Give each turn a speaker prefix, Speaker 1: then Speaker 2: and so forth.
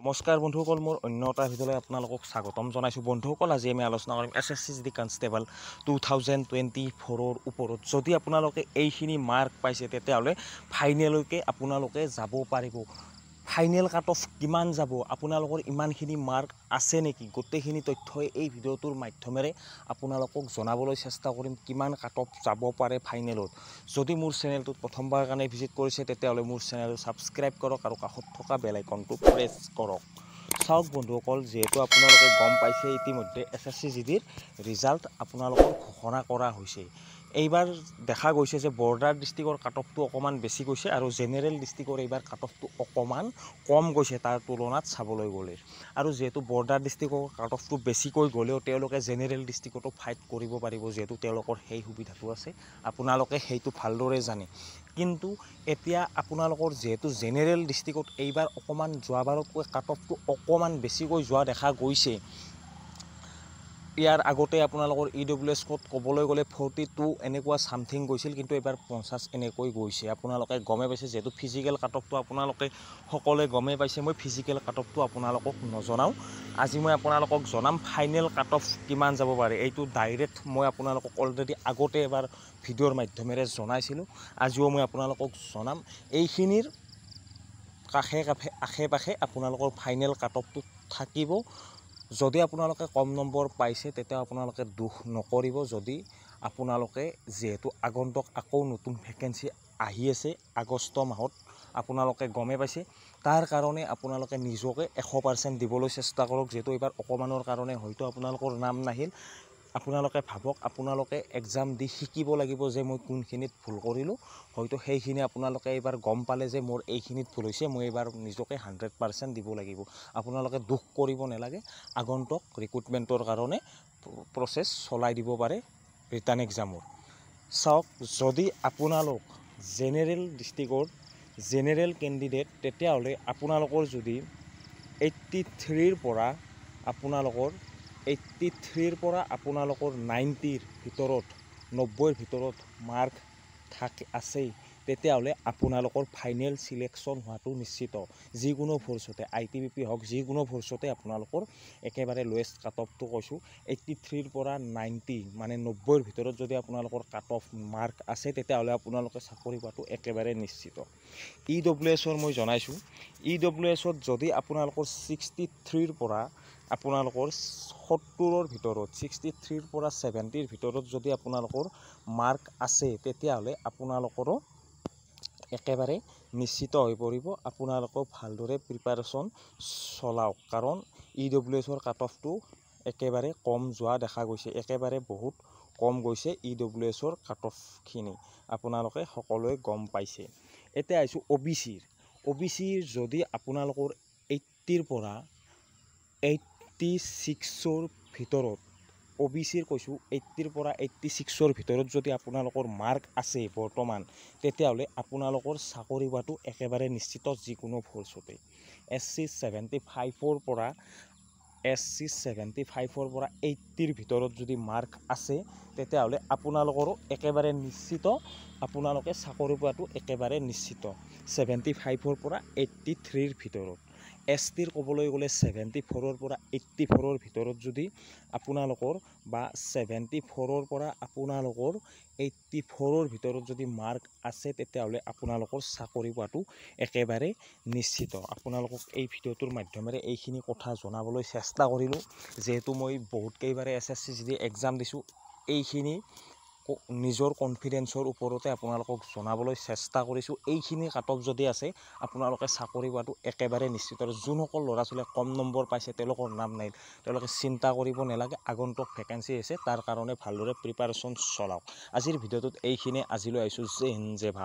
Speaker 1: নমস্কাৰ বন্ধুসকল, মোৰ অন্য এটা ভিডিঅ'লৈ আপোনালোকক স্বাগতম জনাইছোঁ। বন্ধুসকল, আজি আমি আলোচনা কৰিম SSC GD কনষ্টেবল 2024ৰ ওপৰত। যদি আপোনালোকে এইখিনি মাৰ্ক পাইছে তেতিয়াহ'লে ফাইনেললৈকে আপোনালোকে যাব পাৰিব। ফাইনেল কাট অফ কিমান যাব, আপোনালোকৰ ইমানখিনি মাৰ্ক আছে নেকি, গোটেইখিনি তথ্যই এই ভিডিঅ'টোৰ মাধ্যমেৰে আপোনালোকক জনাবলৈ চেষ্টা কৰিম। কিমান কাট অফ যাব পাৰে ফাইনেলত। যদি মোৰ চেনেলটোত প্ৰথমবাৰ কাৰণে ভিজিট কৰিছে তেতিয়াহ'লে মোৰ চেনেলটো ছাবস্ক্ৰাইব কৰক আৰু কাষত থকা বেল আইকনটো প্ৰেছ কৰক। চাওক বন্ধুসকল, যিহেতু আপোনালোকে গম পাইছে ইতিমধ্যে SSC GDৰ ৰিজাল্ট আপোনালোকৰ ঘোষণা কৰা হৈছে। এইবাৰ দেখা গৈছে যে বৰ্ডাৰ ডিষ্ট্ৰিক্টৰ কাট অফটো অকণমান বেছি গৈছে আৰু জেনেৰেল ডিষ্ট্ৰিক্টৰ এইবাৰ কাট অফটো অকণমান কম গৈছে তাৰ তুলনাত চাবলৈ গ'লে। আৰু যিহেতু বৰ্ডাৰ ডিষ্ট্ৰিক্টৰ কাট অফটো বেছিকৈ গ'লেও তেওঁলোকে জেনেৰেল ডিষ্ট্ৰিক্টতো ফাইট কৰিব পাৰিব, যিহেতু তেওঁলোকৰ সেই সুবিধাটো আছে। আপোনালোকে সেইটো ভালদৰে জানে। কিন্তু এতিয়া আপোনালোকৰ যিহেতু জেনেৰেল ডিষ্ট্ৰিক্টত এইবাৰ অকণমান যোৱাবাৰতকৈ কাট অফটো অকণমান বেছিকৈ যোৱা দেখা গৈছে। ইয়াৰ আগতে আপোনালোকৰ EWS কোড ক'বলৈ গ'লে 42 এনেকুৱা ছামথিং গৈছিল, কিন্তু এইবাৰ 50 এনেকৈ গৈছে। আপোনালোকে গমেই পাইছে, যিহেতু ফিজিকেল কাট অফটো আপোনালোকে সকলোৱে গমেই পাইছে। মই ফিজিকেল কাট অফটো আপোনালোকক নজনাওঁ। আজি মই আপোনালোকক জনাম ফাইনেল কাট অফ কিমান যাব পাৰে। এইটো ডাইৰেক্ট মই আপোনালোকক অলৰেডি আগতে এবাৰ ভিডিঅ'ৰ মাধ্যমেৰে জনাইছিলোঁ। আজিও মই আপোনালোকক জনাম। এইখিনিৰ আশে পাশে আপোনালোকৰ ফাইনেল কাট অফটো থাকিব। যদি আপোনালোকে কম নম্বৰ পাইছে তেতিয়া আপোনালোকে দুখ নকৰিব। যদি আপোনালোকে যিহেতু আগন্তুক আকৌ নতুন ভেকেঞ্চি আহি আছে আগষ্ট মাহত, আপোনালোকে গমেই পাইছে, তাৰ কাৰণে আপোনালোকে নিজকে 100% দিবলৈ চেষ্টা কৰক। যিহেতু এইবাৰ অকণমানৰ কাৰণে হয়তো আপোনালোকৰ নাম নাহিল। আপোনালোকে ভাবক, আপোনালোকে এক্সাম দি শিকিব লাগিব যে মই কোনখিনিত ভুল কৰিলোঁ। হয়তো সেইখিনি আপোনালোকে এইবাৰ গম পালে যে মোৰ এইখিনিত ভুল হৈছে, মই এইবাৰ নিজকে 100% দিব লাগিব। আপোনালোকে দুখ কৰিব নালাগে। আগন্তুক ৰিক্ৰুটমেণ্টৰ কাৰণে প্ৰচেছ চলাই দিব পাৰে ৰিটাৰ্ণ এক্সামৰ। চাওক, যদি আপোনালোক জেনেৰেল ডিষ্ট্ৰিক্টৰ জেনেৰেল কেণ্ডিডেট তেতিয়াহ'লে আপোনালোকৰ যদি 83ৰ পৰা আপোনালোকৰ 90ৰ ভিতৰত 90ৰ ভিতৰত মাৰ্ক আছেই, তেতিয়াহ'লে আপোনালোকৰ ফাইনেল চিলেকশ্যন হোৱাটো নিশ্চিত। যিকোনো ফ'ৰ্চতে ITBP হওক, যিকোনো ফ'ৰ্চতে আপোনালোকৰ একেবাৰে লোৱেষ্ট কাট অফটো কৈছোঁ 83ৰ পৰা 90, মানে 90ৰ ভিতৰত যদি আপোনালোকৰ কাট অফ মাৰ্ক আছে তেতিয়াহ'লে আপোনালোকে চাকৰি পোৱাটো একেবাৰে নিশ্চিত। EWSৰ মই জনাইছোঁ, EWSত যদি আপোনালোকৰ 63ৰ পৰা আপোনালোকৰ 70ৰ ভিতৰত 63ৰ পৰা 70ৰ ভিতৰত যদি আপোনালোকৰ মাৰ্ক আছে তেতিয়াহ'লে আপোনালোকৰো একেবাৰে নিশ্চিত হৈ পৰিব। আপোনালোকেও ভালদৰে প্ৰিপাৰেশ্যন চলাওক, কাৰণ EWSৰ কাট অফটো একেবাৰে কম যোৱা দেখা গৈছে। একেবাৰে বহুত কম গৈছে EWSৰ কাট অফখিনি, আপোনালোকে সকলোৱে গম পাইছে। এতিয়া আহিছোঁ OBCৰ যদি আপোনালোকৰ 80ৰ পৰা 86ৰ ভিতৰত, OBCৰ কৈছোঁ 80ৰ পৰা 86ৰ ভিতৰত যদি আপোনালোকৰ মাৰ্ক আছে বৰ্তমান, তেতিয়াহ'লে আপোনালোকৰ চাকৰি পোৱাটো একেবাৰে নিশ্চিত যিকোনো ফ'ৰ্চতে। SC 75ৰ পৰা 80ৰ ভিতৰত যদি মাৰ্ক আছে তেতিয়াহ'লে আপোনালোকৰো একেবাৰে নিশ্চিত, আপোনালোকে চাকৰি পোৱাটো একেবাৰে নিশ্চিত 75ৰ পৰা 83ৰ ভিতৰত। STৰ ক'বলৈ গ'লে 74ৰ পৰা 84ৰ ভিতৰত যদি আপোনালোকৰ বা 74ৰ পৰা আপোনালোকৰ 84ৰ ভিতৰত যদি মাৰ্ক আছে তেতিয়াহ'লে আপোনালোকৰ চাকৰি পোৱাটো একেবাৰে নিশ্চিত। আপোনালোকক এই ভিডিঅ'টোৰ মাধ্যমেৰে এইখিনি কথা জনাবলৈ চেষ্টা কৰিলোঁ। যিহেতু মই বহুতকেইবাৰে SSC GD এক্সাম দিছোঁ, এইখিনি নিজৰ কনফিডেন্সৰ ওপৰতে আপোনালোকক জনাবলৈ চেষ্টা কৰিছোঁ। এইখিনি কাট অফ যদি আছে আপোনালোকে চাকৰি পোৱাটো একেবাৰে নিশ্চিত। আৰু যোনসকল ল'ৰা ছোৱালীয়ে কম নম্বৰ পাইছে তেওঁলোকৰ নাম নাই, তেওঁলোকে চিন্তা কৰিব নালাগে। আগন্তুক ভেকেঞ্চি আছে, তাৰ কাৰণে ভালদৰে প্ৰিপাৰেশ্যন চলাওক। আজিৰ ভিডিঅ'টোত এইখিনিয়ে। আজিলৈ আহিছোঁ। জয় হিন্দ, জয় ভাৰত।